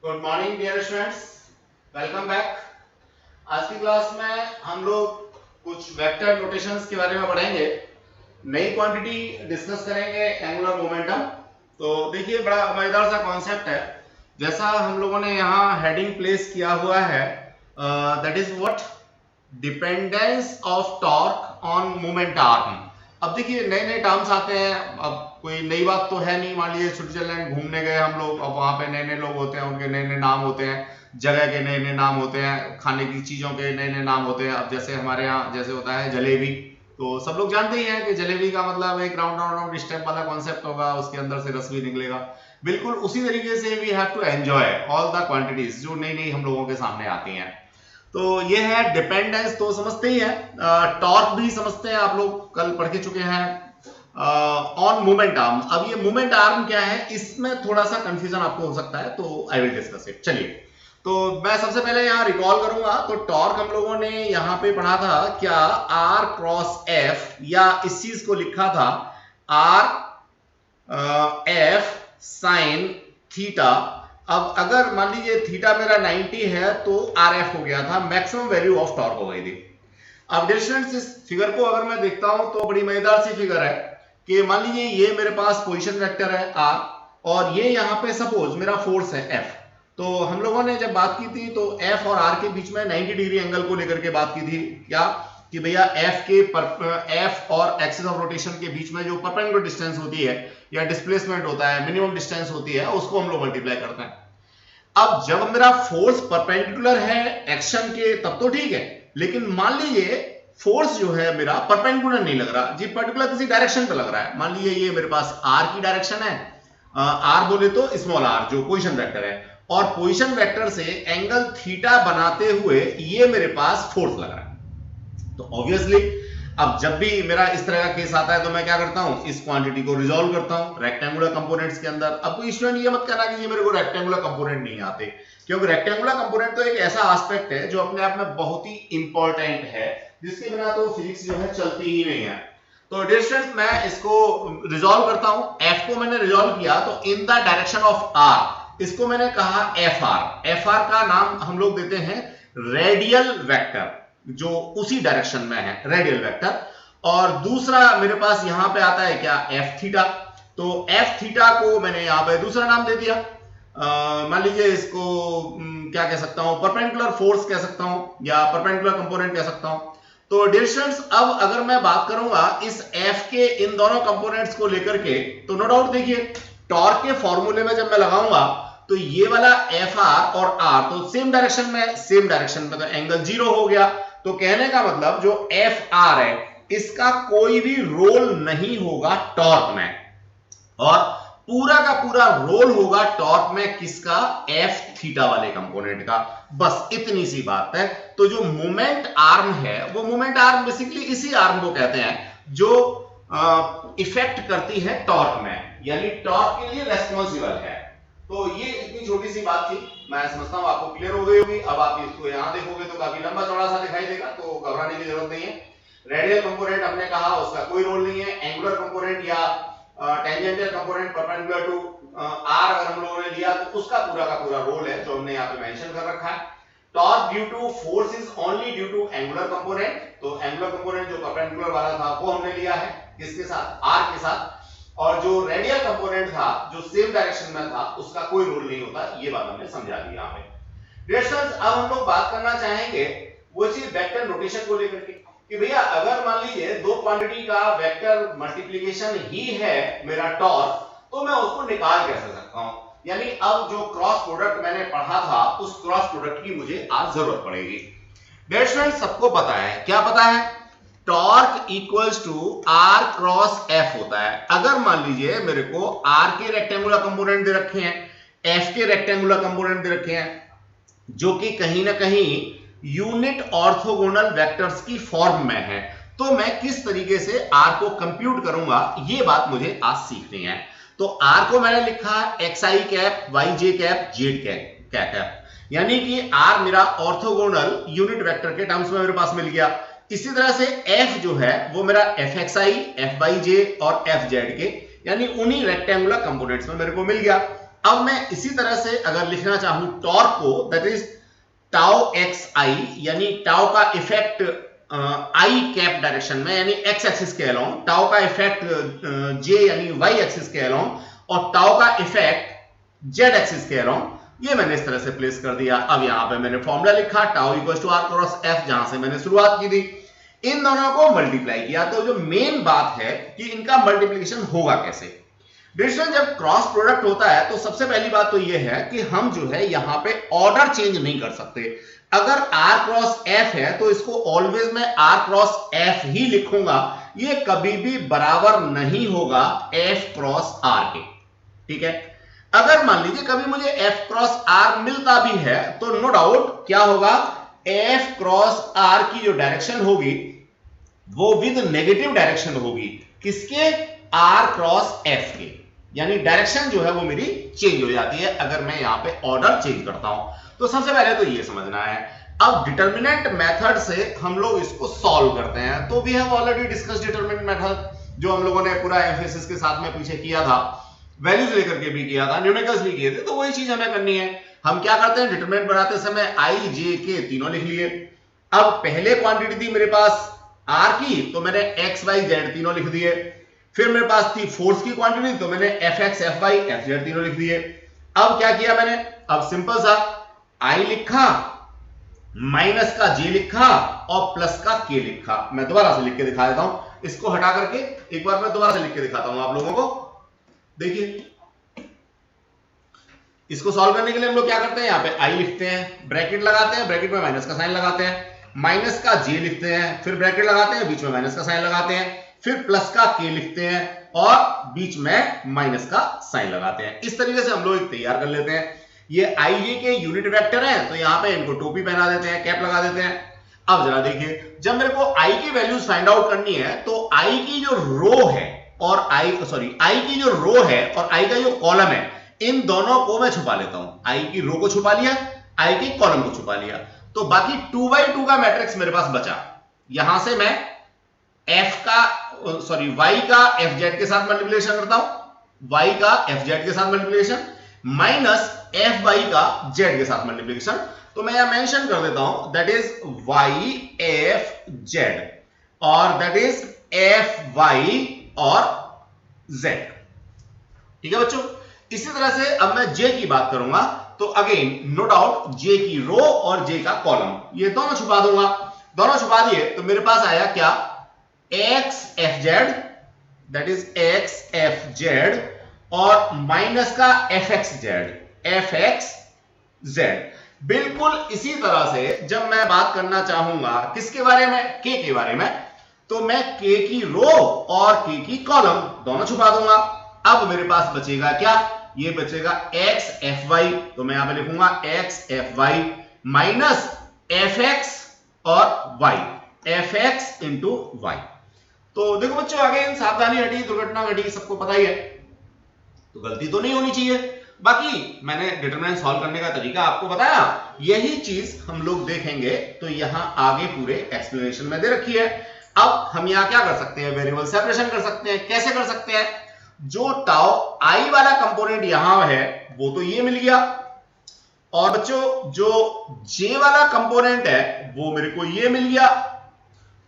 Good morning dear students, welcome back. आज की class में हम लोग कुछ वेक्टर नोटेशंस के बारे में पढ़ेंगे, नई क्वांटिटी डिस्कस करेंगे, एंगुलर मोमेंटम। तो देखिए, बड़ा मजेदार सा कॉन्सेप्ट है। जैसा हम लोगों ने यहाँ हेडिंग प्लेस किया हुआ है, that is what dependence of torque on moment arm. अब देखिए, नए नए टर्म्स आते हैं। अब कोई नई बात तो है नहीं। मान लीजिए स्विट्जरलैंड घूमने गए हम लोग, अब वहां पे नए नए लोग होते हैं, उनके नए नए नाम होते हैं, जगह के नए नए नाम होते हैं, खाने की चीजों के नए नए नाम होते हैं। अब जैसे हमारे यहाँ जैसे होता है जलेबी, तो सब लोग जानते ही हैं कि जलेबी का मतलब एक राउंड राउंड राउंड स्टेप वाला कॉन्सेप्ट होगा, उसके अंदर से रस भी निकलेगा। बिल्कुल उसी तरीके से we have to enjoy all the quantities जो नई नई हम लोगों के सामने आती हैं। तो ये है डिपेंडेंस, तो समझते ही है। टॉर्क भी समझते हैं, आप लोग कल पढ़ के चुके हैं। ऑन मोमेंट आर्म, अब ये मोमेंट आर्म क्या है, इसमें थोड़ा सा कंफ्यूजन आपको हो सकता है, तो आई विल डिस्कस इट। चलिए, तो मैं सबसे पहले यहाँ रिकॉल करूंगा। तो टॉर्क हम लोगों ने यहाँ पे पढ़ा था क्या, आर क्रॉस एफ, या इस चीज को लिखा था आर एफ साइन थीटा। अब अगर मान लीजिए थीटा मेरा 90 है तो आर एफ हो गया था, मैक्सिमम वैल्यू ऑफ टॉर्क हो गई थी। अब डिस्टेंस, इस फिगर को अगर मैं देखता हूं तो बड़ी मजेदार सी फिगर है कि मान लीजिए ये मेरे पास पोजीशन वेक्टर है आर, और ये यहां पे सपोज मेरा फोर्स है एफ। तो हम लोगों ने जब बात की थी तो एफ और आर के बीच में 90 डिग्री एंगल को लेकर के बात की थी, क्या कि भैया एफ और एक्सिस ऑफ रोटेशन के बीच में जो परपेंडिकुलर डिस्टेंस होती है या डिस्प्लेसमेंट होता है, मिनिमम डिस्टेंस होती है, उसको हम लोग मल्टीप्लाई करते हैं। अब जब मेरा फोर्स परपेंडिकुलर है एक्शन के तब तो ठीक है, लेकिन मान लीजिए फोर्स जो है मेरा परपेंडिकुलर नहीं लग रहा जी, पर्टिकुलर किसी डायरेक्शन पे लग रहा है। मान लीजिए ये मेरे पास आर की डायरेक्शन है, आर बोले तो स्मॉल आर जो पोजीशन वेक्टर है, और पोजीशन वेक्टर से एंगल थीटा बनाते हुए ये मेरे पास फोर्स लग रहा है। तो ऑब्वियसली अब जब भी मेरा इस तरह का केस आता है तो मैं क्या करता हूं, इस क्वांटिटी को रिजॉल्व करता हूं रेक्टेंगुलर कंपोनेंट्स के अंदर। अब कोई स्टूडेंट ये मत कहना कि ये मेरे को रेक्टेंगुलर कंपोनेंट नहीं आते, क्योंकि रेक्टेंगुलर कंपोनेंट तो एक ऐसा एस्पेक्ट है जो अपने आप में बहुत ही इंपॉर्टेंट है, जिसके बिना तो फिजिक्स जो है चलती ही नहीं है। तो डिस्टेंस मैं इसको रिजॉल्व करता हूं, एफ को मैंने रिजॉल्व किया तो in the direction of r, इसको मैंने कहा एफ आर। एफ आर का नाम हम लोग देते हैं रेडियल वेक्टर, जो उसी डायरेक्शन में है, रेडियल वेक्टर। और दूसरा मेरे पास यहां पे आता है क्या, एफ थीटा। तो एफ थीटा को मैंने यहां पे दूसरा नाम दे दिया, मान लीजिए इसको क्या कह सकता हूं, परपेंडिकुलर फोर्स कह सकता हूं, या परपेंडिकुलर कंपोनेंट कह सकता हूं। तो डिस्टेंस, अब अगर मैं बात करूंगा इस एफ के इन दोनों कंपोनेंट्स को लेकर के, तो नो डाउट देखिए टॉर्क के फॉर्मूले में जब मैं लगाऊंगा तो ये वाला एफ आर और आर तो सेम डायरेक्शन में, सेम डायरेक्शन में, तो एंगल जीरो हो गया। तो कहने का मतलब जो एफ आर है इसका कोई भी रोल नहीं होगा टॉर्क में, और पूरा का पूरा रोल होगा टॉर्क में किसका, एफ थीटा वाले कंपोनेंट का। बस इतनी सी बात है। तो जो मोमेंट आर्म है, वो मोमेंट आर्म बेसिकली इसी आर्म को कहते हैं जो इफेक्ट करती है टॉर्क में, यानी टॉर्क के लिए रेस्पॉन्सिबल है। तो ये इतनी छोटी सी बात थी, मैं समझता हूं आपको क्लियर हो गई होगी। अब आप इसको यहां देखोगे तो काफी लंबा चौड़ा सा दिखाई देगा, तो घबराने की जरूरत नहीं है। रेडियल कंपोनेंट हमने कहा उसका कोई रोल नहीं है, एंगुलर कंपोनेंट या tangential component perpendicular to r अगर हम लोगों ने लिया तो उसका पूरा का पूरा रोल है जो हमने यहाँ पे मेंशन कर रखा है। Torque due to force is only due to angular component, तो एंगुलर कंपोनेंट जो परपेंडिकुलर वाला था वो हमने लिया है किसके साथ, आर के साथ। और जो रेडियल कंपोनेंट था जो सेम डायरेक्शन में था उसका कोई रोल नहीं होता, ये बात हमने समझा दी यहाँ पे। डिस्टेंस, अब हम लोग बात करना चाहेंगे वो चीज वेक्टर नोटेशन को लेकर के, कि भैया अगर मान लीजिए दो क्वांटिटी का वेक्टर मल्टीप्लिकेशन ही है मेरा टॉर्क, तो मैं उसको निकाल कैसे सकता हूं। यानी अब जो क्रॉस प्रोडक्ट मैंने पढ़ा था उस क्रॉस प्रोडक्ट की मुझे आज जरूरत पड़ेगी। डिस्टेंस सबको पता है, क्या पता है, torque equals to r cross F होता है। अगर मान लीजिए मेरे को आर के रेक्टेंगुलर कंपोनेंट दे रखे हैं, एफ के रेक्टेंगुलर कंपोनेंट दे रखे हैं, जो कि कहीं ना कहीं यूनिट ऑर्थोगोनल वेक्टर्स की फॉर्म में है, तो मैं किस तरीके से आर को कंप्यूट करूंगा, ये बात मुझे आज सीखनी है। तो आर को मैंने लिखा एक्स आई कैप, वाई जे कैप, जेड कैप, यानी कि आर मेरा ऑर्थोगोनल यूनिट वेक्टर के टर्म्स में मेरे पास मिल गया। इसी तरह से एफ जो है वो मेरा एफ एक्स आई, एफ वाई जे और एफ जेड के, यानी उन्हीं रेक्टेंगुलर कंपोनेंट्स में मेरे को मिल गया। अब मैं इसी तरह से अगर लिखना चाहूं टॉर्क को, दैट इज टाउ एक्स आई, यानी टाउ का इफेक्ट आई कैप डायरेक्शन में यानी एक्स एक्सिस के अलोंग, टाउ का इफेक्ट जे यानी वाई एक्सिस के अलोंग, और टाउ का इफेक्ट जेड एक्सिस के अलोंग, ये मैंने इस तरह से प्लेस कर दिया। अब यहां पे मैंने फॉर्मूला लिखा tau equals to r cross F, जहां से मैंने शुरुआत की थी, इन दोनों को मल्टीप्लाई किया। तो जो मेन बात है कि इनका मल्टीप्लिकेशन होगा कैसे। डिस्टेंस जब क्रॉस प्रोडक्ट होता है तो सबसे पहली बात तो यह है कि हम जो है यहां पे ऑर्डर चेंज नहीं कर सकते। अगर r क्रॉस f है तो इसको ऑलवेज मैं r क्रॉस f ही लिखूंगा, ये कभी भी बराबर नहीं होगा f क्रॉस r के, ठीक है। अगर मान लीजिए कभी मुझे f क्रॉस r मिलता भी है तो नो डाउट क्या होगा, f क्रॉस r की जो डायरेक्शन होगी वो विद नेगेटिव डायरेक्शन होगी, किसके, r क्रॉस f के, यानी डायरेक्शन जो है वो मेरी चेंज हो जाती है अगर मैं यहां पे ऑर्डर चेंज करता हूं। तो सबसे पहले तो ये समझना है। अब डिटरमिनेंट मेथड से हम लोग इसको सॉल्व करते हैं। तो we have already discuss determinant method, जो हम लोगों ने पूरा एम्फेसिस के साथ में पीछे किया था, वैल्यूज लेकर के भी किया था, न्यूमेरिकल्स भी किए थे, तो वही चीज हमें करनी है। हम क्या करते हैं, डिटरमिनेंट बनाते समय आई जे के तीनों लिख लिए। अब पहले क्वांटिटी थी मेरे पास r की, तो मैंने x y z तीनों लिख दिए। फिर मेरे पास थी फोर्स की क्वांटिटी, तो मैंने fx fy fz तीनों लिख दिए। अब क्या किया मैंने, अब सिंपल सा i लिखा, माइनस का j लिखा और प्लस का k लिखा। मैं दोबारा से लिख के दिखा देता हूं, इसको हटा करके एक बार मैं दोबारा से लिख के दिखाता हूं आप लोगों को। देखिए, इसको सॉल्व करने के लिए हम लोग क्या करते हैं, यहां पे i लिखते हैं, ब्रैकेट लगाते हैं, ब्रैकेट में माइनस का साइन लगाते हैं, माइनस का j लिखते हैं, फिर ब्रैकेट लगाते हैं, बीच में माइनस का साइन लगाते हैं, फिर प्लस का k लिखते हैं और बीच में माइनस का साइन लगाते हैं। इस तरीके से हम लोग एक तैयार कर लेते हैं। ये i j के यूनिट वेक्टर हैं, तो यहां पे इनको टोपी पहना देते हैं, कैप लगा देते हैं। अब जरा देखिए, जब मेरे को i की वैल्यूज फाइंड आउट करनी है तो i की जो रो है और i की जो रो है और i का जो कॉलम है, इन दोनों को मैं छुपा लेता हूं। i की रो को छुपा लिया, i के कॉलम को छुपा लिया, तो बाकी 2x2 का मैट्रिक्स मेरे पास बचा। यहां से मैं y का fz के साथ मल्टीप्लिकेशन करता हूं, y का fz के साथ मल्टीप्लिकेशन माइनस fy का z के साथ मल्टीप्लिकेशन। तो मैं यहां मेंशन कर देता हूं, दैट इज y fz और दैट इज fy और z, ठीक है बच्चों। इसी तरह से अब मैं j की बात करूंगा, तो अगेन नो डाउट j की रो और j का कॉलम, ये दोनों छुपा दूंगा। दोनों छुपा दिए तो मेरे पास आया क्या, x fz, that is x fz और माइनस का fxz। बिल्कुल इसी तरह से जब मैं बात करना चाहूंगा किसके बारे में, k के बारे में, तो मैं k की रो और k की कॉलम दोनों छुपा दूंगा। अब मेरे पास बचेगा क्या, ये बचेगा x fy, तो मैं यहां पे लिखूंगा x fy माइनस fx और y, fx इंटू y। तो देखो बच्चों, आगे सावधानी हटी, दुर्घटना घटी, सबको पता ही है, तो गलती तो नहीं होनी चाहिए। बाकी मैंने डिटरमिनेंट सॉल्व करने का तरीका आपको बताया, यही चीज हम लोग देखेंगे तो यहां आगे पूरे एक्सप्लेनेशन में दे रखी है। अब हम यहां क्या कर सकते हैं, वेरिएबल सेपरेशन कर सकते हैं। कैसे कर सकते हैं, जो टाउ आई वाला कंपोनेंट यहां है वो तो ये मिल गया, और बच्चों जो जे वाला कंपोनेंट है वो मेरे को ये मिल गया,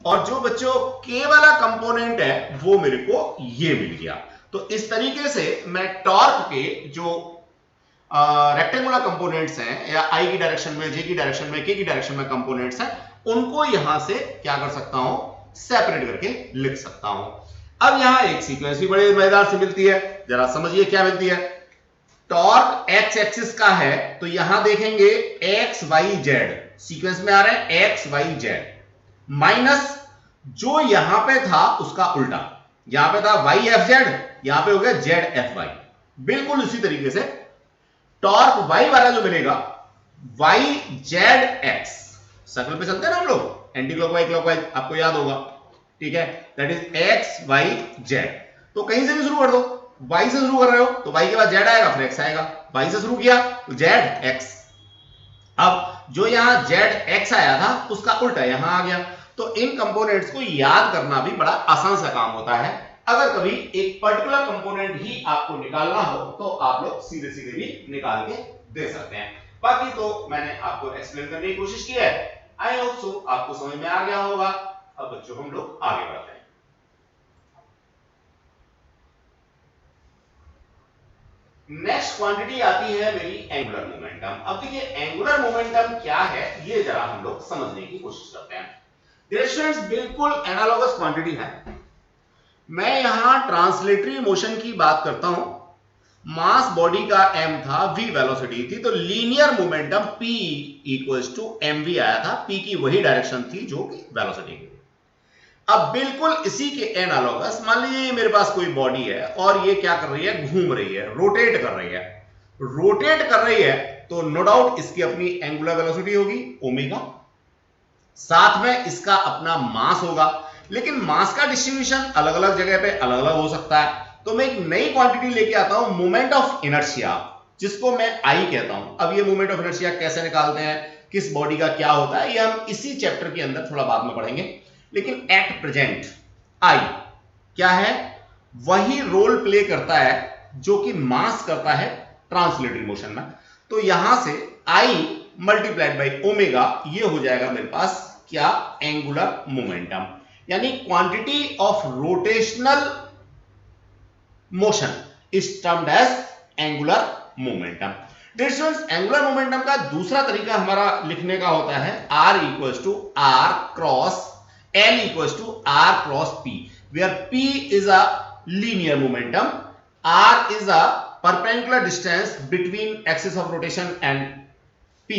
और जो बच्चों के वाला कंपोनेंट है वो मेरे को ये मिल गया। तो इस तरीके से मैं टॉर्क के जो रेक्टेंगुलर कंपोनेंट्स हैं, या आई की डायरेक्शन में, जे की डायरेक्शन में, के की डायरेक्शन में कंपोनेंट्स हैं, उनको यहां से क्या कर सकता हूं, सेपरेट करके लिख सकता हूं। अब यहां एक सीक्वेंस भी बड़े मजेदार से मिलती है, जरा समझिए क्या मिलती है। टॉर्क एक्स एक्सिस का है तो यहां देखेंगे एक्स वाई जेड सीक्वेंस में आ रहे हैं, एक्स वाई जेड माइनस जो यहां पे था उसका उल्टा, यहां पे था वाई एफ जेड, यहां पे हो गया जेड एफ वाई। बिल्कुल इसी तरीके से टॉर्क वाई वाला जो मिलेगा, वाई जेड एक्स, सर्कल पे चलते हैं ना हम लोग, एंटी क्लॉकवाइज क्लॉकवाइज, आपको याद होगा, ठीक है, that is x y z. तो कहीं से भी शुरू कर दो, y से शुरू कर रहे हो तो y के बाद z आएगा, फिर x आएगा, y से शुरू किया तो z x। अब जो यहां z x आया था उसका उल्टा यहां आ गया। तो इन कंपोनेंट्स को याद करना भी बड़ा आसान सा काम होता है। अगर कभी एक पर्टिकुलर कंपोनेंट ही आपको निकालना हो तो आप लोग सीधे सीधे भी निकाल के दे सकते हैं। बाकी तो मैंने आपको एक्सप्लेन करने की कोशिश की है। आई होप सो आपको समझ में आ गया होगा। अब बच्चों हम लोग आगे बढ़ते हैं। नेक्स्ट क्वांटिटी आती है मेरी एंगुलर मोमेंटम। अब देखिए एंगुलर मोमेंटम क्या है ये जरा हम लोग समझने की कोशिश करते हैं। स्टूडेंट्स बिल्कुल एनालॉगस क्वांटिटी है। मैं यहां ट्रांसलेटरी मोशन की बात करता हूं। मास बॉडी का m था, v वेलोसिटी थी, तो linear momentum p equals to mv आया था। p की वही डायरेक्शन थी जो कि वेलोसिटी की। अब बिल्कुल इसी के एनालॉगस मान लीजिए मेरे पास कोई बॉडी है और ये क्या कर रही है, घूम रही है, रोटेट कर रही है। रोटेट कर रही है तो नो डाउट इसकी अपनी एंगुलर वेलोसिटी होगी ओमेगा, साथ में इसका अपना मास होगा। लेकिन मास का डिस्ट्रीब्यूशन अलग अलग जगह पे अलग अलग हो सकता है। तो मैं एक नई क्वांटिटी लेके आता हूं, मोमेंट ऑफ इनर्शिया, जिसको मैं आई कहता हूं। अब ये मोमेंट ऑफ इनर्शिया कैसे निकालते हैं, किस बॉडी का क्या होता है, ये हम इसी चैप्टर के अंदर थोड़ा बाद में पढ़ेंगे। लेकिन एट प्रेजेंट आई क्या है, वही रोल प्ले करता है जो कि मास करता है ट्रांसलेटरी मोशन में। तो यहां से आई मल्टीप्लाइड बाई ओमेगा ये हो जाएगा मेरे पास क्या, एंगुलर मोमेंटम, यानी quantity of rotational motion is termed as angular momentum. Distance angular momentum का दूसरा तरीका हमारा लिखने का होता है r equals to r cross l equals to r cross p, where p is a linear momentum, r is a perpendicular distance between axis of rotation and p,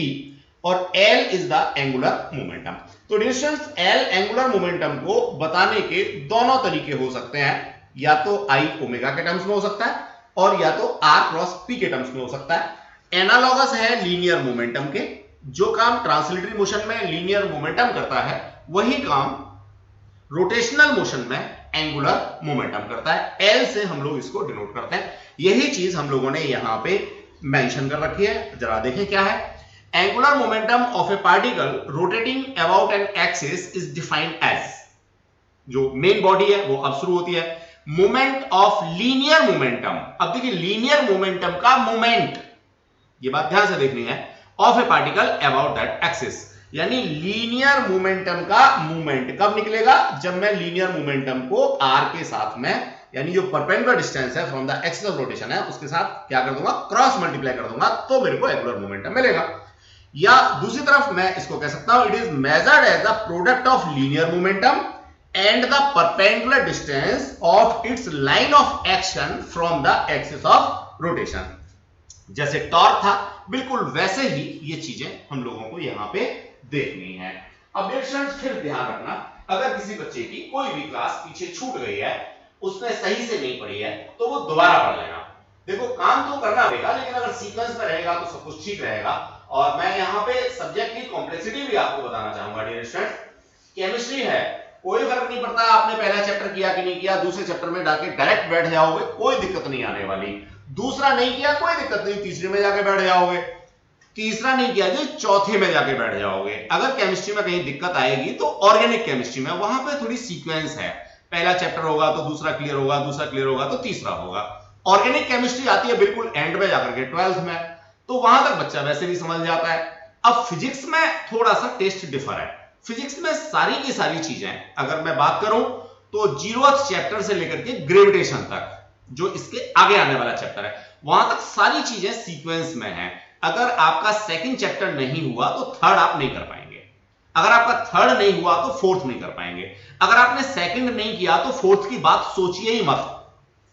और l is the angular momentum। तो distance l angular momentum को बताने के दोनों तरीके हो सकते हैं, या तो i ओमेगा के टर्म्स में हो सकता है और या तो r क्रॉस p के टर्म्स में हो सकता है। एनालॉगस है लीनियर मोमेंटम के। जो काम ट्रांसलेटरी मोशन में लीनियर मोमेंटम करता है वही काम रोटेशनल मोशन में एंगुलर मोमेंटम करता है। L से हम लोग इसको डिनोट करते हैं। यही चीज हम लोगों ने यहां पे मेंशन कर रखी है, जरा देखें क्या है। Angular momentum of a particle rotating about an axis is defined as, जो मेन बॉडी है वो अब शुरू होती है, मोमेंट ऑफ लीनियर मोमेंटम। अब देखिए लीनियर मोमेंटम का मोमेंट, ये बात ध्यान से देखनी है, of a particle about that axis, यानी लीनियर मोमेंटम का मूवमेंट कब निकलेगा, जब मैं लीनियर मोमेंटम को r के साथ में, यानी जो परपेंडिकुलर डिस्टेंस है from the axis of rotation है उसके साथ क्या कर दूंगा, क्रॉस मल्टीप्लाई कर दूंगा, तो मेरे को एंगुलर मोमेंटम मिलेगा। या दूसरी तरफ मैं इसको कह सकता हूं, it is measured as the product of linear momentum and the perpendicular distance of its line of action from the axis of rotation. जैसे टॉर्क था बिल्कुल वैसे ही ये चीजें हम लोगों को यहां पे देखनी है। अब स्टूडेंट्स फिर ध्यान रखना, अगर किसी बच्चे की कोई भी क्लास पीछे छूट गई है, उसने सही से नहीं पढ़ी है, तो वो दोबारा पढ़ लेगा। देखो काम तो करना पड़ेगा, लेकिन अगर सीक्वेंस में रहेगा तो सब कुछ ठीक रहेगा। और मैं यहाँ पे सब्जेक्ट की कॉम्प्लेक्सिटी भी आपको बताना चाहूंगा डियर स्टूडेंट। केमिस्ट्री है, कोई फर्क नहीं पड़ता आपने पहला चैप्टर किया कि नहीं किया, दूसरे चैप्टर में जाके डायरेक्ट बैठ जाओगे, कोई दिक्कत नहीं आने वाली। दूसरा नहीं किया कोई दिक्कत नहीं, तीसरे में जाके बैठ जाओगे, तीसरा नहीं किया जी चौथे में जाके बैठ जाओगे। अगर केमिस्ट्री में कहीं दिक्कत आएगी तो ऑर्गेनिक केमिस्ट्री में, वहां पे थोड़ी सीक्वेंस है, पहला चैप्टर होगा तो दूसरा क्लियर होगा, दूसरा क्लियर होगा तो तीसरा होगा। ऑर्गेनिक केमिस्ट्री आती है बिल्कुल एंड में जाकर के 12th में, तो वहां तक बच्चा वैसे भी समझ जाता है। अब फिजिक्स में थोड़ा सा टेस्ट डिफर है। फिजिक्स में सारी की सारी चीजें, अगर मैं बात करूं तो 0th चैप्टर से लेकर के ग्रेविटेशन तक, जो इसके आगे आने वाला चैप्टर है, वहां तक सारी चीजें सीक्वेंस में है। अगर आपका सेकंड चैप्टर नहीं हुआ तो थर्ड आप नहीं कर पाएंगे, अगर आपका थर्ड नहीं हुआ तो फोर्थ नहीं कर पाएंगे, अगर आपने सेकंड नहीं किया तो फोर्थ की बात सोचिए ही मत,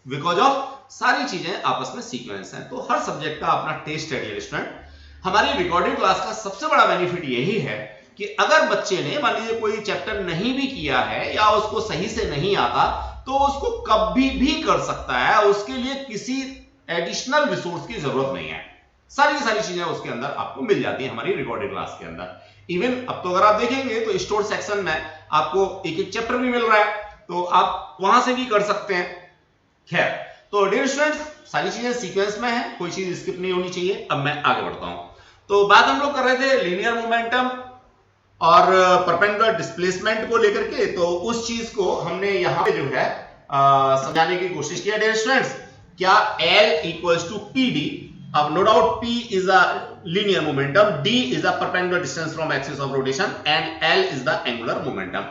बिकॉज ऑफ सारी चीजें आपस में सीक्वेंस हैं। तो हर सब्जेक्ट का अपना टेस्ट है डियर स्टूडेंट। हमारी रिकॉर्डिंग क्लास का सबसे बड़ा बेनिफिट यही है कि अगर बच्चे ने मान लीजिए कोई चैप्टर नहीं भी किया है या उसको सही से नहीं आता, तो उसको कभी भी कर सकता है, उसके लिए किसी एडिशनल रिसोर्स की जरूरत नहीं है। सारी की सारी चीजें उसके अंदर आपको मिल जाती है हमारी रिकॉर्डिंग क्लास के अंदर। इवन अब तो अगर आप देखेंगे तो स्टोर सेक्शन में आपको एक एक चैप्टर भी मिल रहा है, तो आप वहां से भी कर सकते हैं। खैर, तो डियर स्टूडेंट्स सारी चीजें सीक्वेंस में है, कोई चीज स्किप नहीं होनी चाहिए। अब मैं आगे बढ़ता हूं। तो बात हम लोग कर रहे थे लीनियर मोमेंटम और परपेंडिकुलर डिस्प्लेसमेंट को लेकर के, तो उस चीज को हमने यहां पे जो है समझाने की कोशिश किया डियर स्टूडेंट्स। क्या L इक्वल्स टू PD, अब no doubt P is a linear momentum, D is a perpendicular distance from axis of rotation and L is the angular momentum.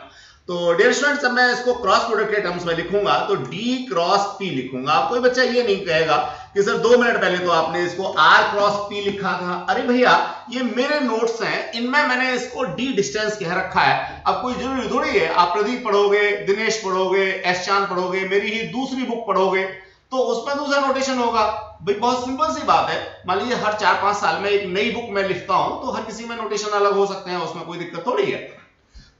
तो डियर स्टूडेंट्स अब मैं इसको क्रॉस प्रोडक्ट के terms में लिखूंगा तो D cross P लिखूंगा। कोई बच्चा ये नहीं कहेगा कि सर 2 मिनट पहले तो आपने इसको R क्रॉस P लिखा था। अरे भैया ये मेरे नोट्स हैं, इनमें मैंने इसको D डिस्टेंस कह रखा है। अब कोई जरूरी थोड़ी है आप प्रदीप पढ़ोगे, दिनेश पढ़ोगे, एस चांद पढ़ोगे, मेरी ही दूसरी बुक पढ़ोगे तो उसमें दूसरा नोटेशन होगा। भाई बहुत सिंपल सी बात है, मान लीजिए हर 4-5 साल में एक नई बुक मैं लिखता हूं तो हर किसी में नोटेशन अलग हो सकते हैं, उसमें कोई दिक्कत थोड़ी है।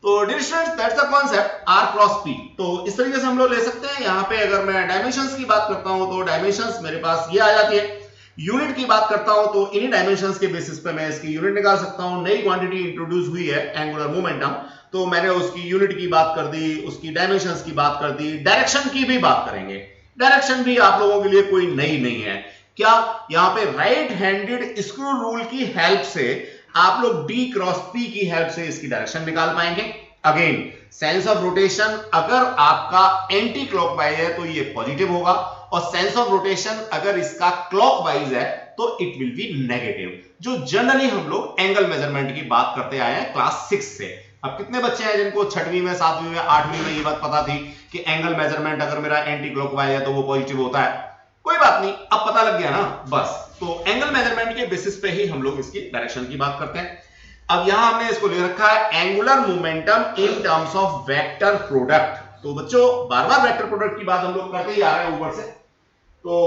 तो dear students that's the concept R cross P। तो इस तरीके से हम लोग ले सकते हैं। यहाँ पे अगर मैं डायमेंशंस की बात करता हूं तो डायमेंशंस मेरे पास ये आ जाती है। यूनिट की बात करता हूं तो इन्हीं डायमेंशंस के बेसिस पे मैं इसकी यूनिट निकाल सकता हूं। नई क्वांटिटी इंट्रोड्यूस हुई है एंगुलर मोमेंटम, तो मैंने उसकी यूनिट की बात कर दी, उसकी डायमेंशंस की बात कर दी, डायरेक्शन की भी बात करेंगे। डायरेक्शन भी आप लोगों के लिए कोई नई नहीं है। क्या यहाँ पे राइट हैंडेड स्क्रू रूल की हेल्प से आप लोग D क्रॉस P की हेल्प से इसकी डायरेक्शन निकाल पाएंगे। अगेन सेंस ऑफ रोटेशन अगर आपका एंटी क्लॉकवाइज है तो ये पॉजिटिव होगा, और सेंस ऑफ रोटेशन अगर इसका क्लॉकवाइज है तो इट विल बी नेगेटिव। जो जनरली हम लोग एंगल मेजरमेंट की बात करते आए हैं क्लास 6 से। अब कितने बच्चे हैं जिनको 6वीं में, 7वीं में, 8वीं में ये बात पता थी कि एंगल मेजरमेंट अगर मेरा एंटी क्लॉकवाइज है तो वो पॉजिटिव होता है? कोई बात नहीं, अब पता लग गया ना बस। तो एंगल मेजरमेंट के बेसिस पे ही हम लोग इसकी डायरेक्शन की बात करते हैं। अब यहां हमने इसको ले रखा है angular momentum in terms of vector product. तो बच्चों बार बार वेक्टर प्रोडक्ट की बात हम लोग करते ही आ रहे हैं ऊपर से। तो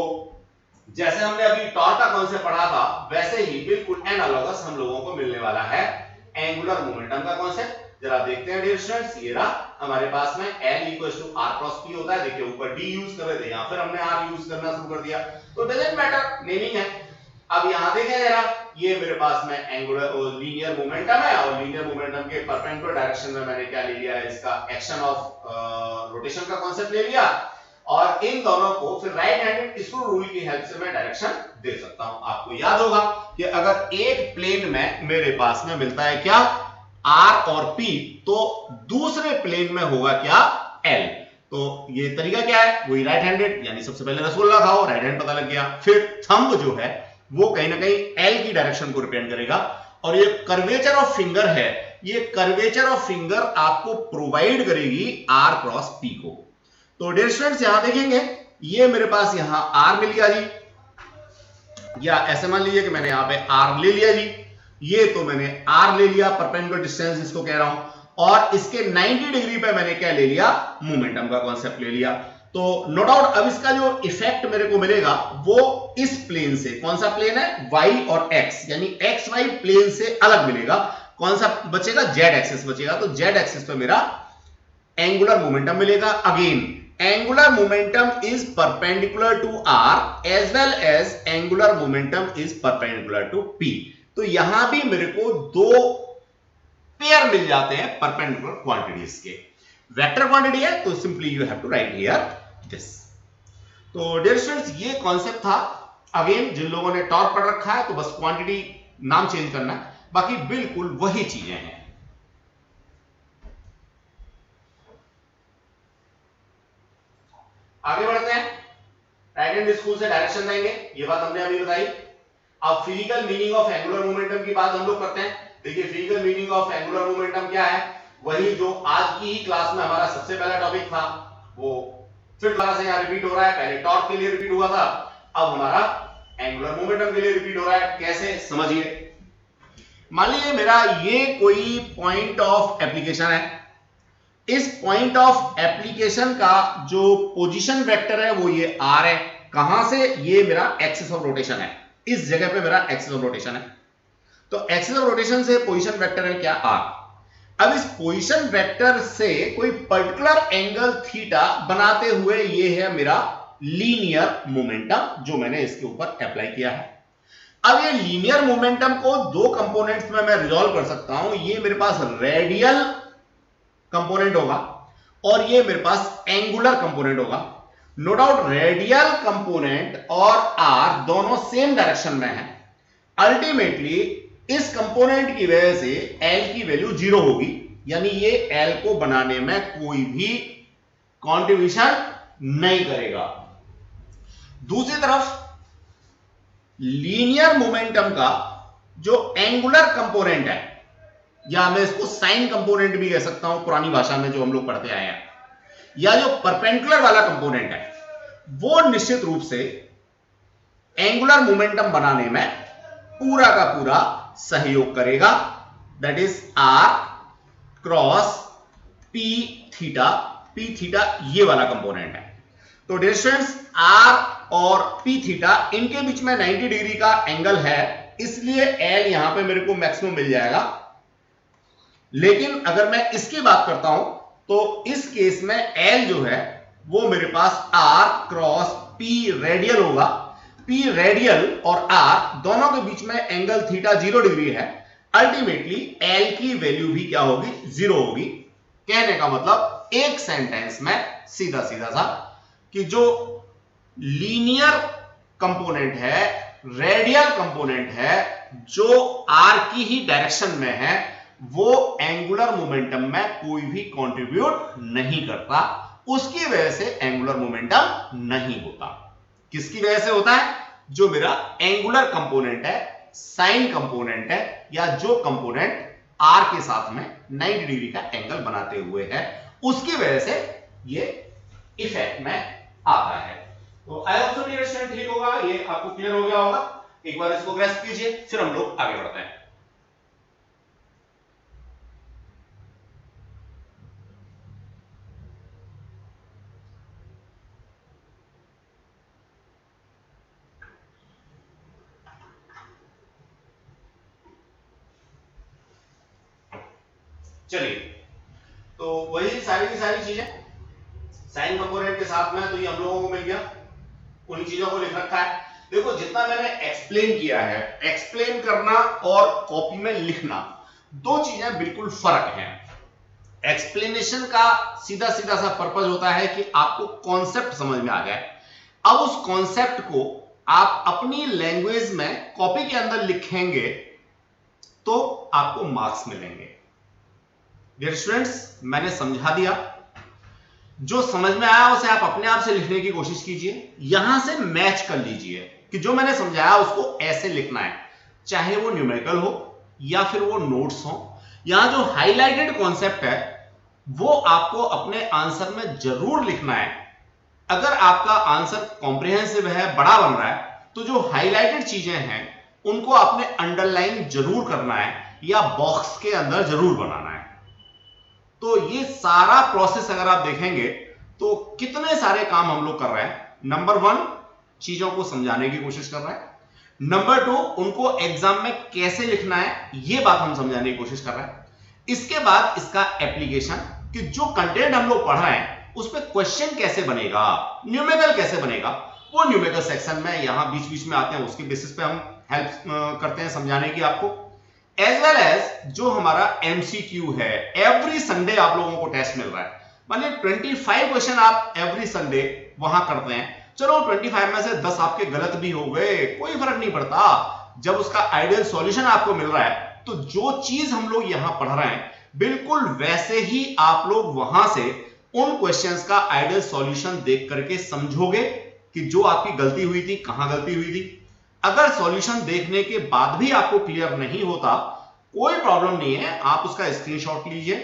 जैसे हमने अभी टॉर्क का कॉन्सेप्ट पढ़ा था वैसे ही बिल्कुल एनालॉगस हम लोगों को मिलने वाला है एंगुलर मोमेंटम का कॉन्सेप्ट। जरा देखते हैं डियर स्टूडेंट्स, ये रहा हमारे पास में L equals to R cross P होता है। देखिए ऊपर D यूज कर रहे थे, यहां फिर हमने R यूज करना शुरू कर दिया, तो डजंट मैटर, नेमिंग है। अब यहां देखें जरा, ये मेरे पास में एंगुलर और लीनियर मोमेंटम है, और लीनियर मोमेंटम के परपेंडिकुलर डायरेक्शन में मैंने क्या ले लिया है, इसका एक्शन ऑफ रोटेशन का कांसेप्ट ले लिया, और इन दोनों को फिर राइट हैंडेड स्क्रू रूल की हेल्प से मैं डायरेक्शन दे सकता हूं। आपको याद होगा कि अगर एक प्लेन में मेरे पास में मिलता है क्या R और P, तो दूसरे प्लेन में होगा क्या L। तो ये तरीका क्या है, वही राइट हैंडेड, यानी सबसे पहले रसगुल्ला खाओ, राइट हैंड पता लग गया, फिर थंब जो है वो कहीं ना कहीं L की डायरेक्शन को रिप्रेजेंट करेगा, और ये कर्वेचर ऑफ फिंगर है, ये कर्वेचर ऑफ फिंगर आपको प्रोवाइड करेगी R क्रॉस P को। तो डियर स्टूडेंट्स यहां देखेंगे, ये मेरे पास यहां R मिल गया जी, या ऐसे मान लीजिए कि मैंने यहां पे R ले लिया जी, ये तो मैंने R ले लिया, परपेंडिकुलर डिस्टेंस इसको कह रहा हूं, और इसके 90 डिग्री पे मैंने क्या ले लिया, मोमेंटम का कॉन्सेप्ट ले लिया। तो नो डाउट अब इसका जो इफेक्ट मेरे को मिलेगा वो इस प्लेन से, कौन सा प्लेन है, Y और X, यानी XY प्लेन से अलग मिलेगा। कौन सा बचेगा, Z एक्सिस बचेगा। तो Z एक्सिस पे मेरा एंगुलर मोमेंटम मिलेगा। Again angular momentum is perpendicular to R as well as angular momentum is perpendicular to P। तो यहां भी मेरे को दो पेयर मिल जाते हैं परपेंडिकुलर क्वांटिटीज के। वेक्टर क्वांटिटी है तो simply you have to write here this. तो डियर स्टूडेंट्स ये कॉन्सेप्ट था। अगेन जिन लोगों ने टॉर्क पढ़ रखा है तो बस क्वांटिटी नाम चेंज करना है, बाकी बिल्कुल वही चीजें हैं। आगे बढ़ते हैं, राइट हैंड स्कूल से डायरेक्शन देंगे, ये बात हमने अभी बताई। अब physical meaning of angular momentum की बात हम लोग करते हैं। देखिए physical meaning of angular momentum क्या है, वही जो आज की ही क्लास में हमारा सबसे पहला टॉपिक था, वो फिर दोबारा से यहाँ रिपीट हो रहा है। पहले टॉर्क के लिए रिपीट हुआ था, अब हमारा एंगुलर मोमेंटम के लिए रिपीट हो रहा है। कैसे, समझिए। मान लीजिए मेरा ये कोई पॉइंट ऑफ एप्लीकेशन है, इस पॉइंट ऑफ एप्लीकेशन का जो पोजीशन वेक्टर है वो ये R है। कहां से, ये मेरा एक्सिस ऑफ रोटेशन है, इस जगह पे मेरा एक्सिस ऑफ रोटेशन है। तो एक्सिस ऑफ रोटेशन से पोजीशन वेक्टर है क्या, R। अब इस पोजीशन वेक्टर से कोई पर्टिकुलर एंगल थीटा बनाते हुए ये है मेरा लीनियर मोमेंटम जो मैंने इसके ऊपर अप्लाई किया है। अब ये लीनियर मोमेंटम को दो कंपोनेंट्स में मैं रिजॉल्व कर सकता हूं। ये मेरे पास रेडियल कंपोनेंट होगा और ये मेरे पास एंगुलर कंपोनेंट होगा। नो डाउट रेडियल कंपोनेंट और R दोनों सेम डायरेक्शन में है। अल्टीमेटली इस कंपोनेंट की वजह से L की वैल्यू 0 होगी, यानी ये L को बनाने में कोई भी कंट्रीब्यूशन नहीं करेगा। दूसरी तरफ लीनियर मोमेंटम का जो एंगुलर कंपोनेंट है, या मैं इसको साइन कंपोनेंट भी कह सकता हूं पुरानी भाषा में जो हम लोग पढ़ते आए हैं, या जो परपेंडिकुलर वाला कंपोनेंट है, वो निश्चित रूप से एंगुलर मोमेंटम बनाने में पूरा का पूरा सहयोग करेगा। That is r cross p theta. P theta ये वाला कंपोनेंट है। तो डियर स्टूडेंट्स, आर और पी थीटा इनके बीच में 90 डिग्री का एंगल है, इसलिए एल यहां पे मेरे को मैक्सिमम मिल जाएगा। लेकिन अगर मैं इसकी बात करता हूं तो इस केस में एल जो है वो मेरे पास आर क्रॉस पी रेडियल होगा। पी रेडियल और आर दोनों के बीच में एंगल थीटा 0 डिग्री है। अल्टीमेटली एल की वैल्यू भी क्या होगी? 0 होगी। कहने का मतलब एक सेंटेंस में सीधा सीधा सा कि जो लीनियर कंपोनेंट है, रेडियल कंपोनेंट है, जो आर की ही डायरेक्शन में है, वो एंगुलर मोमेंटम में कोई भी कंट्रीब्यूट नहीं करता। उसकी वजह से एंगुलर मोमेंटम नहीं होता। किसकी वजह से होता है? जो मेरा एंगुलर कंपोनेंट है, साइन कंपोनेंट है, या जो कंपोनेंट आर के साथ में 90 डिग्री का एंगल बनाते हुए है, उसकी वजह से ये इफेक्ट में आता है। तो I hope so dear student ठीक होगा, ये आपको क्लियर हो गया होगा। एक बार इसको ग्रेस्प कीजिए, फिर हम लोग आगे बढ़ते हैं। चलिए, तो वही सारी की सारी चीजें साइन कंपोनेंट के साथ में, तो ये हम लोगों को मिल गया, उन चीजों को लिख रखा है। देखो, जितना मैंने एक्सप्लेन किया है, एक्सप्लेन करना और कॉपी में लिखना दो चीजें बिल्कुल फर्क हैं। एक्सप्लेनेशन का सीधा सीधा सा पर्पस होता है कि आपको कॉन्सेप्ट समझ में आ जाए। अब उस कॉन्सेप्ट को आप अपनी लैंग्वेज में कॉपी के अंदर लिखेंगे तो आपको मार्क्स मिलेंगे। डियर स्टूडेंट्स, मैंने समझा दिया, जो समझ में आया उसे आप अपने आप से लिखने की कोशिश कीजिए, यहां से मैच कर लीजिए कि जो मैंने समझाया उसको ऐसे लिखना है, चाहे वो न्यूमेरिकल हो या फिर वो नोट्स हो। यहां जो हाईलाइटेड कॉन्सेप्ट है वो आपको अपने आंसर में जरूर लिखना है। अगर आपका आंसर कॉम्प्रिहेंसिव है, बड़ा बन रहा है, तो जो हाईलाइटेड चीजें हैं उनको आपने अंडरलाइन जरूर करना है या बॉक्स के अंदर जरूर बनाना है। तो ये सारा प्रोसेस अगर आप देखेंगे तो कितने सारे काम हम लोग कर रहे हैं। नंबर 1, चीजों को समझाने की कोशिश कर रहे हैं। नंबर 2, उनको एग्जाम में कैसे लिखना है ये बात हम समझाने की कोशिश कर रहे हैं। इसके बाद इसका एप्लीकेशन, कि जो कंटेंट हम लोग पढ़ रहे हैं उस पर क्वेश्चन कैसे बनेगा, न्यूमेरिकल कैसे बनेगा, वो न्यूमेरिकल सेक्शन में यहां बीच बीच में आते हैं, उसके बेसिस पे हम हेल्प करते हैं समझाने की आपको। एज वेल एज जो हमारा एमसीक्यू है, एवरी संडे आप लोगों को टेस्ट मिल रहा है। मानिए 25 क्वेश्चन आप एवरी संडे वहां करते हैं, चलो 25 में से 10 आपके गलत भी हो गए, कोई फर्क नहीं पड़ता। जब उसका आइडियल सॉल्यूशन आपको मिल रहा है तो जो चीज हम लोग यहां पढ़ रहे हैं बिल्कुल वैसे ही आप लोग वहां से उन क्वेश्चंस का आइडियल सॉल्यूशन देख करके समझोगे कि जो आपकी गलती हुई थी, कहां गलती हुई थी। अगर सॉल्यूशन देखने के बाद भी आपको क्लियर नहीं होता, कोई प्रॉब्लम नहीं है, आप उसका स्क्रीनशॉट लीजिए,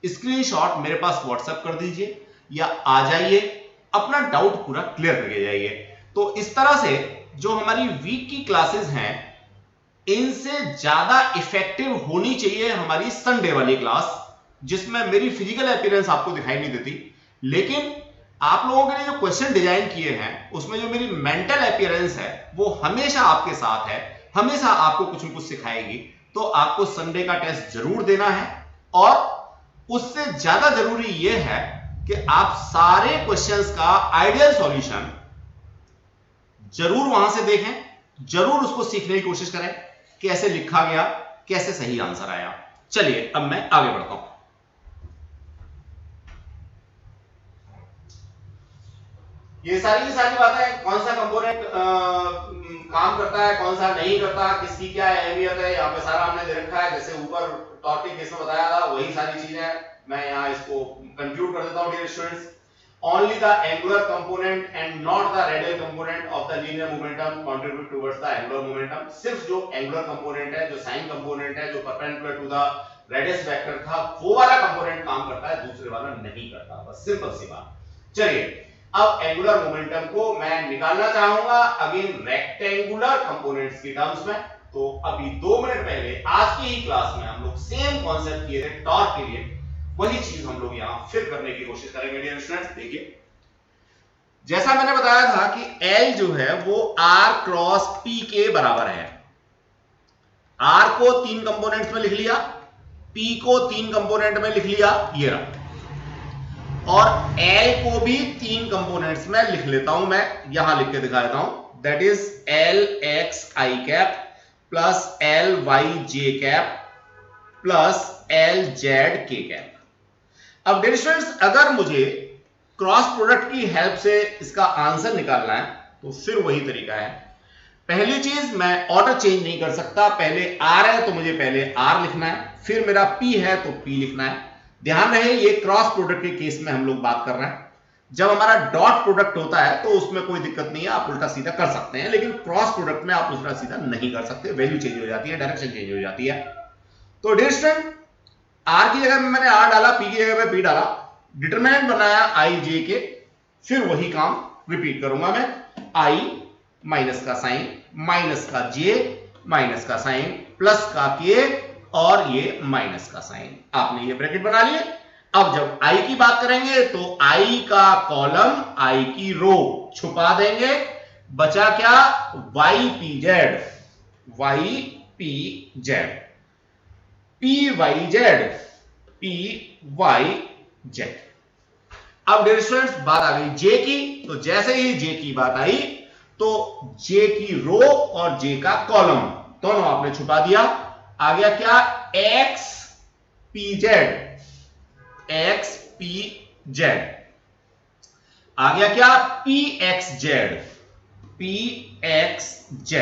स्क्रीनशॉट मेरे पास व्हाट्सएप कर दीजिए या आ जाइए, अपना डाउट पूरा क्लियर करके जाइए। तो इस तरह से जो हमारी वीक की क्लासेस हैं, इनसे ज्यादा इफेक्टिव होनी चाहिए हमारी संडे वाली क्लास, जिसमें मेरी फिजिकल अपीयरेंस आपको दिखाई नहीं देती, लेकिन आप लोगों के लिए जो क्वेश्चन डिजाइन किए हैं उसमें जो मेरी मेंटल अपीयरेंस है वो हमेशा आपके साथ है, हमेशा आपको कुछ न कुछ सिखाएगी। तो आपको संडे का टेस्ट जरूर देना है, और उससे ज्यादा जरूरी यह है कि आप सारे क्वेश्चंस का आइडियल सॉल्यूशन जरूर वहां से देखें, जरूर उसको सीखने की कोशिश करें, कैसे लिखा गया, कैसे सही आंसर आया। चलिए अब मैं आगे बढ़ता हूं। ये सारी की सारी बातें, कौन सा कंपोनेंट काम करता है, कौन सा नहीं करता, किसकी क्या अहमियत है, यहाँ पे सारा हमने दे रखा है। जैसे ऊपर टॉपिक जिसमें बताया था वही सारी चीजें मैं यहाँ इसको कंक्लूड कर देता हूँ dear students. only the angular component and not the radial component of the linear momentum contribute towards the angular momentum। सिर्फ जो angular component है, जो sin component है, जो perpendicular to the radius vector था, वो वाला component काम करता है, दूसरे वाला नहीं करता। बस सिंपल सी बात। चलिए अब एंगुलर मोमेंटम को मैं निकालना चाहूंगा अगेन रेक्टेंगुलर कंपोनेंट्स की टर्म्स में। तो अभी 2 मिनट पहले आज की ही क्लास में हम लोग सेम कॉन्सेप्ट किए थे टॉर्क के लिए, वही चीज हम लोग यहां फिर करने की कोशिश करेंगे डियर स्टूडेंट्स। देखिए जैसा मैंने बताया था कि L जो है वो R क्रॉस P के बराबर है। R को 3 कंपोनेंट्स में लिख लिया, P को 3 कंपोनेंट में लिख लिया, ये रहा, और L को भी 3 कंपोनेंट्स में लिख लेता हूं, मैं यहां लिख के दिखा देता हूं। That is LXi cap plus LYj cap plus LZk cap. अब डियर स्टूडेंट्स अगर मुझे क्रॉस प्रोडक्ट की हेल्प से इसका आंसर निकालना है तो फिर वही तरीका है। पहली चीज मैं ऑर्डर चेंज नहीं कर सकता, पहले R है तो मुझे पहले R लिखना है, फिर मेरा P है तो P लिखना है। ध्यान रहे ये क्रॉस प्रोडक्ट के केस में हम लोग बात कर रहे हैं। जब हमारा डॉट प्रोडक्ट होता है तो उसमें कोई दिक्कत नहीं है, आप उल्टा सीधा कर सकते हैं, लेकिन क्रॉस प्रोडक्ट में आप उल्टा सीधा नहीं कर सकते, वैल्यू चेंज हो जाती है, डायरेक्शन चेंज हो जाती है। तो डियर स्टूडेंट R की जगह में मैंने R डाला, P की जगह में P डाला, डिटरमिनेंट बनाया I J के, फिर वही काम रिपीट करूंगा मैं। I माइनस का साइन, माइनस का J, माइनस का साइन, प्लस का K और ये माइनस का साइन। आपने ये ब्रैकेट बना लिए। अब जब I की बात करेंगे तो I का कॉलम, I की रो छुपा देंगे, बचा क्या YPZ, YPZ, PYZ, PYZ। अब डियर स्टूडेंट्स बात आ गई J की, तो जैसे ही J की बात आई तो J की रो और J का कॉलम दोनों आपने छुपा दिया। आ गया क्या XPZ, XPZ। आ गया क्या PXZ, PXZ।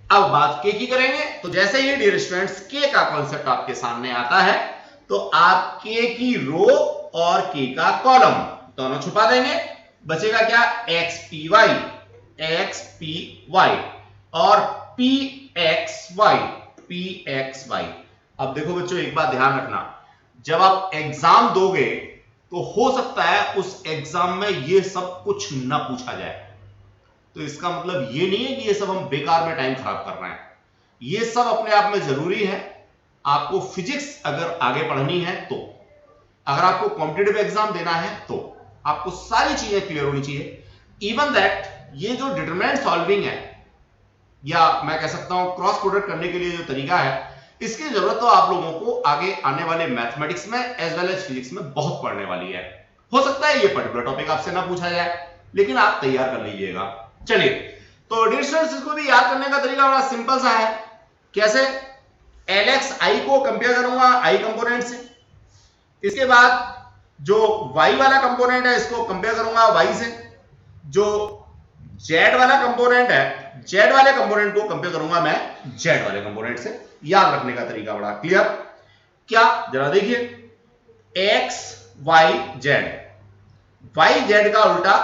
अब बात K की करेंगे, तो जैसे ही डियर स्टूडेंट्स K का कॉन्सेप्ट आपके सामने आता है तो आप K की रो और K का कॉलम दोनों छुपा देंगे, बचेगा क्या XPY, XPY और PXY, PXY। अब देखो बच्चों एक बात ध्यान रखना, जब आप एग्जाम दोगे तो हो सकता है उस एग्जाम में ये सब कुछ ना पूछा जाए, तो इसका मतलब ये नहीं है कि ये सब हम बेकार में टाइम खराब कर रहे हैं, ये सब अपने आप में जरूरी है। आपको फिजिक्स अगर आगे पढ़नी है तो, अगर आपको कॉम्पिटिटिव एग्जाम देना है तो आपको सारी चीजें क्लियर होनी चाहिए। इवन दैट ये जो डिटरमिनेंट सॉल्विंग है, या मैं कह सकता हूं क्रॉस प्रोडक्ट करने के लिए जो तरीका है, इसकी जरूरत तो आप लोगों को आगे आने वाले मैथमेटिक्स में एज वेल एज फिजिक्स में बहुत पढ़ने वाली है। हो सकता है ये पर्टिकुलर टॉपिक आपसे ना पूछा जाए, लेकिन आप तैयार कर लीजिएगा। चलिए तो डियर स्टूडेंट्स इसको भी याद करने का तरीका बड़ा सिंपल सा है। कैसे? LXi को कंपेयर करूंगा I कंपोनेंट से, इसके बाद जो Y वाला कंपोनेंट है इसको कंपेयर करूंगा Y से, जो Z वाला कंपोनेंट है Z वाले कंपोनेंट को कंपेयर करूंगा मैं Z वाले कंपोनेंट से। याद रखने का तरीका बड़ा क्लियर। क्या? जरा देखिए X Y Z, Y Z का उल्टा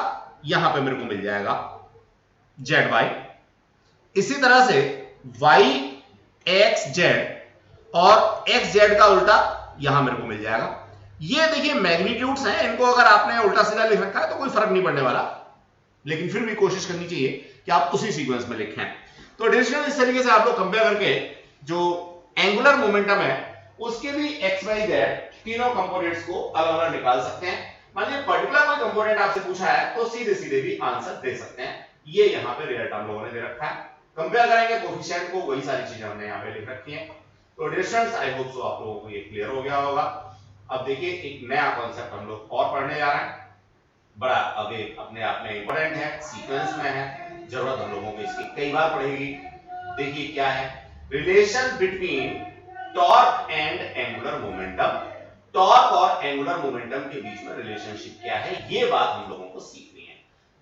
यहां पे मेरे को मिल जाएगा Z Y, इसी तरह से Y X Z और X Z का उल्टा यहां मेरे को मिल जाएगा। ये देखिए मैग्नीट्यूड्स हैं, इनको अगर आपने उल्टा सीधा लिख रखा है तो कोई फर्क नहीं पड़ने वाला, लेकिन फिर भी कोशिश करनी चाहिए कि आप उसी सीक्वेंस में लिखें। तो डिस्कशन इस तरीके से आप लोग कंपेयर करके जो एंगुलर मोमेंटम है उसके भी एक्स वाई जेड तीनों कंपोनेंट्स को अलग अलग निकाल सकते हैं। मान लीजिए पर्टिकुलर कोई कंपोनेंट आपसे पूछा है तो सीधे सीधे भी आंसर दे सकते हैं। ये यहाँ पे रियल टर्म लोगों ने दे रखा है, कंपेयर करेंगे कोफिशिएंट को, वही सारी चीजें हमने यहाँ पे लिख रखी है। तो डिस्टेंस आई होप सो आप लोगों को ये क्लियर हो गया होगा। अब देखिए एक नया कॉन्सेप्ट हम लोग और पढ़ने जा रहे हैं, बड़ा अभी अपने आप में इंपॉर्टेंट है, सीक्वेंस में है, जरूरत हम लोगों को इसकी कई बार पड़ेगी। देखिए क्या है relation between torque and angular momentum. Torque और एंगुलर मोमेंटम के बीच में रिलेशनशिप क्या है, ये बात हम लोगों को सीखनी है।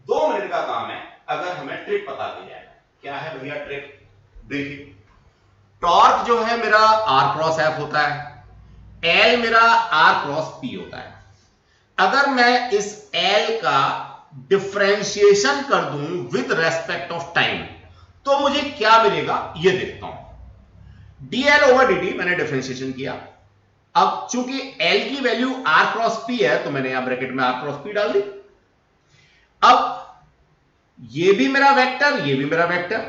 2 मिनट का काम है, अगर हमें ट्रिक पता चल जाए। क्या है भैया ट्रिक? देखिए टॉर्क जो है मेरा R क्रॉस F होता है, L मेरा R क्रॉस P होता है। अगर मैं इस L का डिफरेंशिएशन कर दूं विद रेस्पेक्ट ऑफ टाइम तो मुझे क्या मिलेगा ये देखता हूं। dl ओवर dt मैंने डिफरेंशिएशन किया। अब चूंकि L की वैल्यू r क्रॉस p है तो मैंने यहां ब्रैकेट में r क्रॉस p डाल दी। अब ये भी मेरा वेक्टर, ये भी मेरा वेक्टर,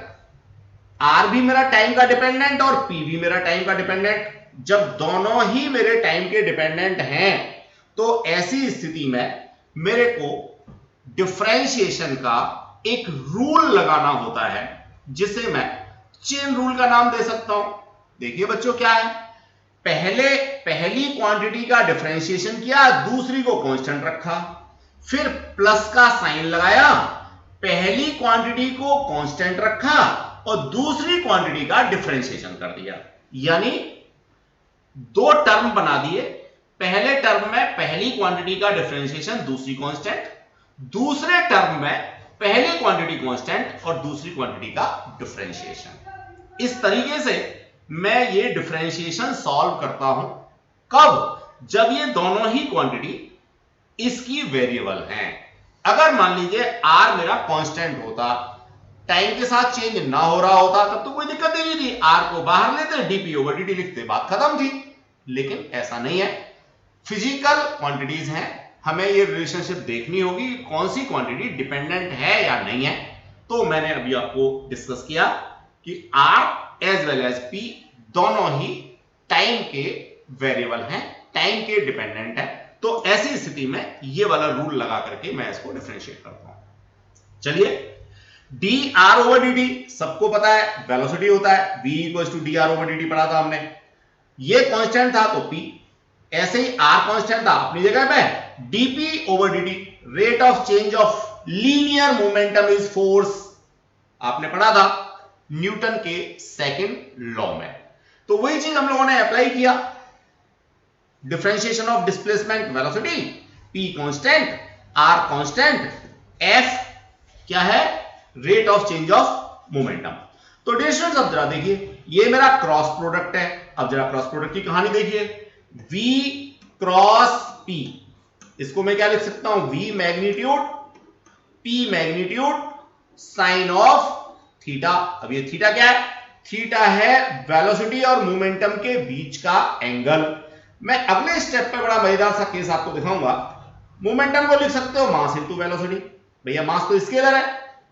r भी मेरा टाइम का डिपेंडेंट और p भी मेरा टाइम का डिपेंडेंट। जब दोनों ही मेरे टाइम के डिपेंडेंट हैं तो ऐसी स्थिति में मेरे को डिफरेंशिएशन का एक रूल लगाना होता है जिसे मैं चेन रूल का नाम दे सकता हूं। देखिए बच्चों क्या है, पहली क्वांटिटी का डिफरेंशिएशन किया, दूसरी को कांस्टेंट रखा, फिर प्लस का साइन लगाया, पहली क्वांटिटी को कांस्टेंट रखा और दूसरी क्वांटिटी का डिफरेंशिएशन कर दिया। यानी दो टर्म बना दिए। पहले टर्म में पहली क्वांटिटी का डिफरेंशिएशन, दूसरी कांस्टेंट, दूसरे टर्म में पहली क्वांटिटी कांस्टेंट और दूसरी क्वांटिटी का डिफरेंशिएशन। इस तरीके से मैं ये डिफरेंशिएशन सॉल्व करता हूं। कब? जब ये दोनों ही क्वांटिटी इसकी वेरिएबल हैं। अगर मान लीजिए r मेरा कांस्टेंट होता, टाइम के साथ चेंज ना हो रहा होता, तब तो कोई दिक्कत ही नहीं थी, r को बाहर लेते, dp ओवर dt लिखते, बात खत्म थी। लेकिन ऐसा नहीं है, फिजिकल क्वांटिटीज हैं, हमें ये रिलेशनशिप देखनी होगी कौन सी क्वांटिटी डिपेंडेंट है या नहीं है। तो मैंने अभी आपको डिस्कस किया कि r as well as p दोनों ही टाइम के वेरिएबल हैं, टाइम के डिपेंडेंट है। तो ऐसी स्थिति में ये वाला रूल लगा करके मैं इसको डिफरेंशिएट करता हूं। चलिए, dr ओवर dt सबको पता है वेलोसिटी होता है, v equals to dr over dt पढ़ा था हमने। ये कांस्टेंट था तो p, ऐसे ही r कांस्टेंट था अपनी जगह पे, dp over dt rate of change of linear momentum is force, आपने पढ़ा था न्यूटन के सेकंड लॉ में। तो वही चीज हम लोगों ने अप्लाई किया। Differentiation of displacement velocity, p constant, r constant, f क्या है? Rate of change of momentum. तो डियर स्टूडेंट्स अब जरा देखिए, ये मेरा क्रॉस प्रोडक्ट है। अब जरा क्रॉस प्रोडक्ट की कहानी देखिए, v क्रॉस p, इसको मैं क्या लिख सकता हूं? v magnitude, p magnitude, sine of theta. अब ये थीटा क्या है? थीटा है वेलोसिटी और मोमेंटम के बीच का एंगल। मैं अगले स्टेप पे बड़ा मजेदार सा केस आपको दिखाऊंगा। मोमेंटम को लिख सकते हो मास इनटू वेलोसिटी। भैया मास तो स्केलर है,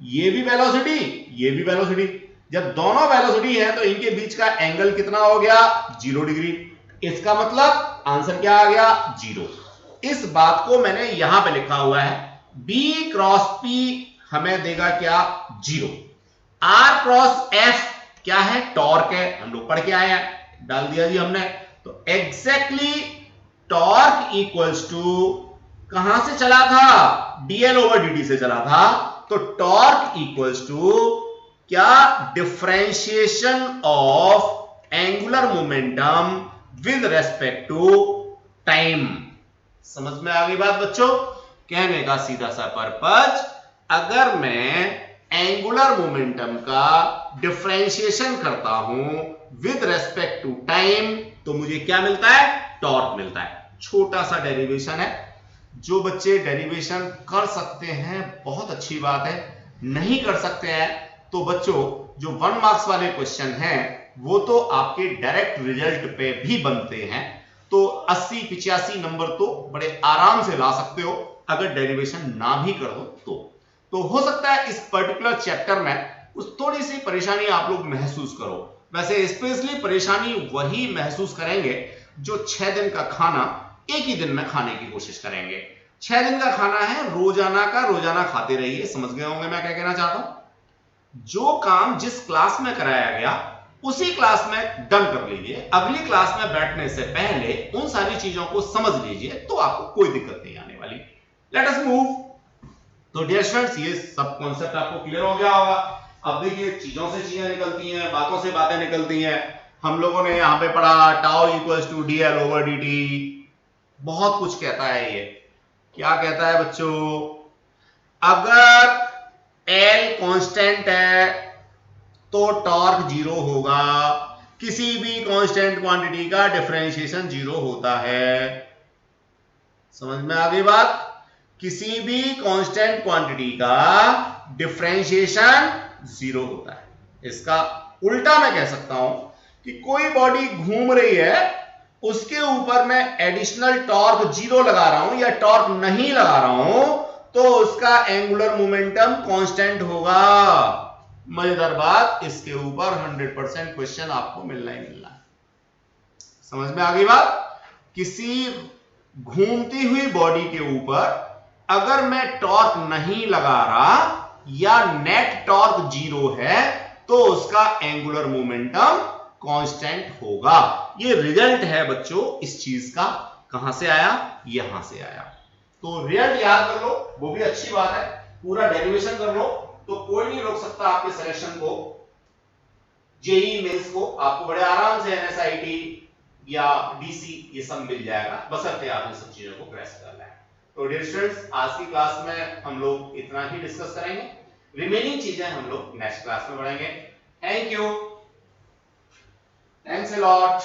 ये भी वेलोसिटी, ये भी वेलोसिटी। जब दोनों वेलोसिटी है तो इनके बीच का एंगल कितना हो गया? 0 डिग्री। इसका मतलब आंसर क्या आ गया? 0। इस बात को मैंने यहां पे लिखा हुआ है, b क्रॉस p हमें देगा क्या? 0। r क्रॉस f क्या है? टॉर्क है, हम लोग पढ़ के आए हैं, डाल दिया जी हमने। तो एग्जैक्टली टॉर्क इक्वल्स टू कहां से चला था? dl ओवर dt से चला था। तो टॉर्क इक्वल्स टू क्या? Differentiation of angular momentum with respect to time. समझ में आ गई बात बच्चों? कहने का सीधा सा पर्पज, अगर मैं एंगुलर मोमेंटम का डिफरेंशिएशन करता हूं विद रेस्पेक्ट टू टाइम तो मुझे क्या मिलता है? टॉर्क मिलता है। छोटा सा डेरिवेशन है, जो बच्चे डेरिवेशन कर सकते हैं बहुत अच्छी बात है, नहीं कर सकते हैं तो बच्चों जो 1 मार्क्स वाले क्वेश्चन हैं वो तो आपके डायरेक्ट रिजल्ट पे भी बनते हैं। तो 80-85 नंबर तो बड़े आराम से ला सकते हो अगर डेरिवेशन ना भी कर दो तो हो सकता है इस पर्टिकुलर चैप्टर में कुछ थोड़ी सी परेशानी आप लोग महसूस करो। वैसे स्पेशली परेशानी वही महसूस करेंगे जो 6 दिन का खाना एक ही दिन में खाने की कोशिश करेंगे। 6 दिन का खाना है, रोजाना का रोजाना खाते रहिए। समझ गए होंगे मैं क्या कहना चाहता हूं? जो काम जिस क्लास में कराया गया उसी क्लास में डन कर लीजिए। अगली क्लास में बैठने से पहले उन सारी चीजों को समझ लीजिए तो आपको कोई दिक्कत नहीं आने वाली। Let us move. तो डियर स्टूडेंट्स ये सब कॉन्सेप्ट आपको क्लियर हो गया होगा। अब देखिए चीजों से चीजें निकलती हैं, बातों से बातें निकलती हैं। हम लोगों ने यहां पे पढ़ा tau equals to dl over dt। बहुत कुछ कहता है ये। क्या कहता है बच्चों? अगर L कांस्टेंट है तो टॉर्क 0 होगा। किसी भी कांस्टेंट क्वांटिटी का डिफरेंशिएशन 0 होता है। समझ में आ गई बात? किसी भी कांस्टेंट क्वांटिटी का डिफरेंशिएशन 0 होता है। इसका उल्टा मैं कह सकता हूं कि कोई बॉडी घूम रही है, उसके ऊपर मैं एडिशनल टॉर्क 0 लगा रहा हूं या टॉर्क नहीं लगा रहा हूं, तो उसका एंगुलर मोमेंटम कांस्टेंट होगा। मजेदार बात, इसके ऊपर 100% क्वेश्चन आपको मिलना ही मिलना है। समझ में आ गई बात? किसी घूमती हुई बॉडी के ऊपर अगर मैं टॉर्क नहीं लगा रहा या नेट टॉर्क 0 है, तो उसका एंगुलर मोमेंटम कांस्टेंट होगा। ये रिजल्ट है बच्चों इस चीज का। कहां से आया? यहां से आया। तो रिजल्ट याद कर लो, वो भी अच्छी बात है। पूरा डेरिवेशन कर लो, तो कोई नहीं रोक सकता आपके सिलेक्शन को। जेईई मेंस को आपको बड़े आराम से एनएसआईटी या डीसी ये सब मिल जाएगा, बशर्ते आपने सब चीजों को क्रैश कर लिया है। तो डियर स्टूडेंट्स, आज की क्लास में हम लोग इतना ही डिस्कस करेंगे। रिमेनिंग चीजें हम लोग नेक्स्ट क्लास में पढ़ेंगे। Thank you, thanks a lot.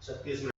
36 minute